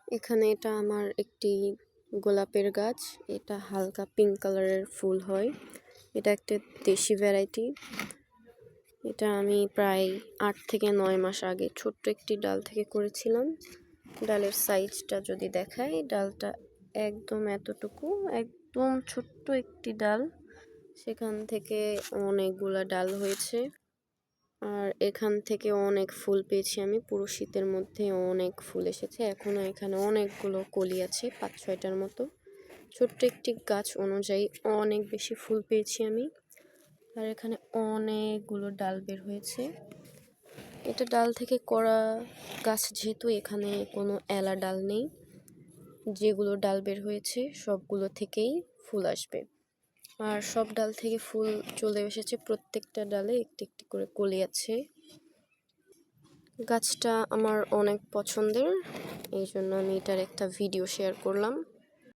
এখানে এটা আমার একটি গোলাপের গাছ। এটা হালকা পিঙ্ক কালারের ফুল হয়। এটা একটা দেশি ভ্যারাইটি। এটা আমি প্রায় ৮ থেকে ৯ মাস আগে ছোট্ট একটি ডাল থেকে করেছিলাম। ডালের সাইজটা যদি দেখাই, ডালটা একদম এতটুকু, একদম ছোট্ট একটি ডাল। সেখান থেকে অনেকগুলা ডাল হয়েছে। আর এখান থেকে অনেক ফুল পেয়েছি আমি। পুরো শীতের মধ্যে অনেক ফুল এসেছে। এখনও এখানে অনেকগুলো কলি আছে, ৫-৬টার মতো। ছোট্ট একটি গাছ অনুযায়ী অনেক বেশি ফুল পেয়েছি আমি। আর এখানে অনেকগুলো ডাল বের হয়েছে। এটা ডাল থেকে করা গাছ, যেহেতু এখানে কোনো এলা ডাল নেই। যেগুলো ডাল বের হয়েছে সবগুলো থেকেই ফুল আসবে। আর সব ডাল থেকে ফুল চলে এসেছে। প্রত্যেকটা ডালে একটি একটি করে কলি আছে। গাছটা আমার অনেক পছন্দের, এই জন্য আমি এটার একটা ভিডিও শেয়ার করলাম।